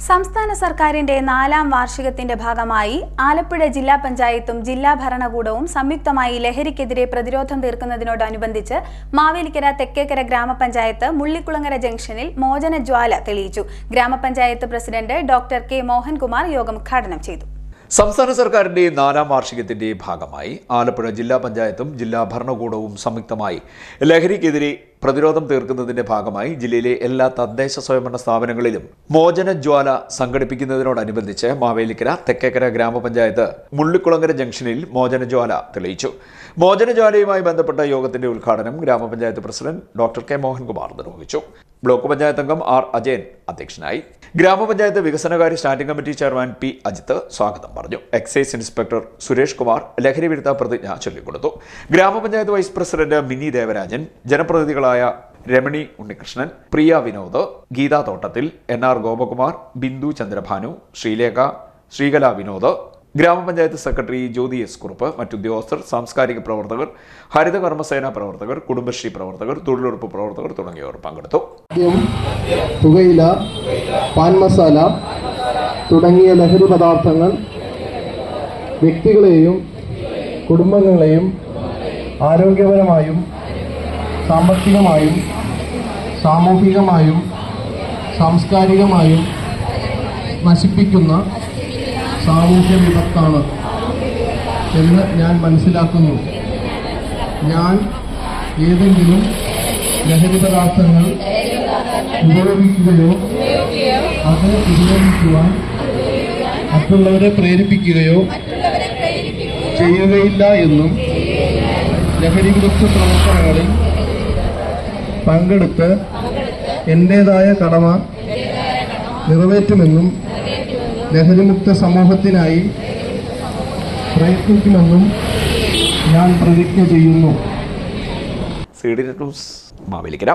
സംസ്ഥാന സർക്കാരിന്റെ 4ാം വാർഷികത്തിന്റെ ഭാഗമായി ആലപ്പുഴ ജില്ലാ പഞ്ചായത്തും ജില്ലാ ഭരണകൂടവും സംയുക്തമായി ലഹരിക്കെതിരെ പ്രതിരോധം തീർക്കുന്നതിനോടനുബന്ധിച്ച് മാവേലിക്കര തെക്കേക്കര ഗ്രാമപഞ്ചായത്ത് മുള്ളിക്കുളങ്ങര ജംഗ്ഷനിൽ മോചനജ്വാല തെളിയിച്ചു. ഗ്രാമപഞ്ചായത്ത് പ്രസിഡന്റ് ഡോക്ടർ കെ മോഹൻകുമാർ യോഗം ഉദ്ഘാടനം ചെയ്തു. സംസ്ഥാന സർക്കാരിന്റെ 4ാം വാർഷികത്തിന്റെ ഭാഗമായി ആലപ്പുഴ ജില്ലാ പഞ്ചായത്തും ജില്ലാ ഭരണകൂടവും സംയുക്തമായി ലഹരിക്കെതിരെ പ്രതിരോധം തീർക്കുന്നതിന്റെ ഭാഗമായി ജില്ലയിലെ എല്ലാ തദ്ദേശ സ്വയംഭരണ സ്ഥാപനങ്ങളിലും മോചനജ്വാല സംഘടിപ്പിക്കുന്നതിനോടനുബന്ധിച്ച് മാവേലിക്കര തെക്കേക്കര ഗ്രാമപഞ്ചായത്ത് മുള്ളിക്കുളങ്ങര ജംഗ്ഷനിൽ മോചനജ്വാല തെളിയിച്ചു. മോചനജ്വാലയുമായി ബന്ധപ്പെട്ട യോഗത്തിന്റെ ഉദ്ഘാടനം ഗ്രാമപഞ്ചായത്ത് പ്രസിഡന്റ് ഡോക്ടർ കെ മോഹൻകുമാർ നിർവഹിച്ചു. ബ്ലോക്ക് പഞ്ചായത്ത് അംഗം ആർ അജയൻ അധ്യക്ഷനായി. ഗ്രാമപഞ്ചായത്ത് വികസനകാര്യ standing committee chairman P Ajith സ്വാഗതം പറഞ്ഞു. എക്സൈസ് ഇൻസ്പെക്ടർ സുരേഷ് കുമാർ ലഹരി വിരുദ്ധ പ്രതിജ്ഞ ചൊല്ലിക്കൊടുത്തു. ഗ്രാമപഞ്ചായത്ത് വൈസ് പ്രസിഡന്റ് മിനി ദേവരാജൻ, ജനപ്രതിനിധികളായ രമണി ഉണ്ണികൃഷ്ണൻ, പ്രിയ വിനോദ്, ഗീതാ തോട്ടത്തിൽ, NR ഗോപകുമാർ, ബിന്ദു ചന്ദ്രഭാനു, ശ്രീലേഖ, ശ്രീകല വിനോദ്, ഗ്രാമപഞ്ചായത്ത് സെക്രട്ടറി ജ്യോതി എസ് കുറുപ്പ്, മറ്റുദ്യോഗസ്ഥർ, സാംസ്കാരിക പ്രവർത്തകർ, ഹരിത കർമ്മസേന പ്രവർത്തകർ, കുടുംബശ്രീ പ്രവർത്തകർ, തൊഴിലുറപ്പ് പ്രവർത്തകർ തുടങ്ങിയവർ പങ്കെടുത്തു. പുകയില, പാൻ മസാല തുടങ്ങിയ ലഹരി പദാർത്ഥങ്ങൾ വ്യക്തികളെയും കുടുംബങ്ങളെയും ആരോഗ്യപരമായും സാമ്പത്തികമായും സാമൂഹികമായും സാംസ്കാരികമായും നശിപ്പിക്കുന്ന സാമൂഹ്യ വിപത്താണ് എന്ന് ഞാൻ മനസ്സിലാക്കുന്നു. ഞാൻ ഏതെങ്കിലും ലഹരി പദാർത്ഥങ്ങൾ ഉപയോഗിക്കുകയോ അത് ഉപയോഗിക്കുവാൻ മറ്റുള്ളവരെ പ്രേരിപ്പിക്കുകയോ ചെയ്യുകയില്ല എന്നും ലഹരി വിരുദ്ധ പ്രവർത്തനങ്ങളിൽ പങ്കെടുത്ത് എൻ്റേതായ കടമ നിറവേറ്റുമെന്നും ലഹരിമുക്ത സമൂഹത്തിനായി പ്രയത്നിക്കുമെന്നും ഞാൻ പ്രതിജ്ഞ ചെയ്യുന്നു. CDN news Mavelikkara.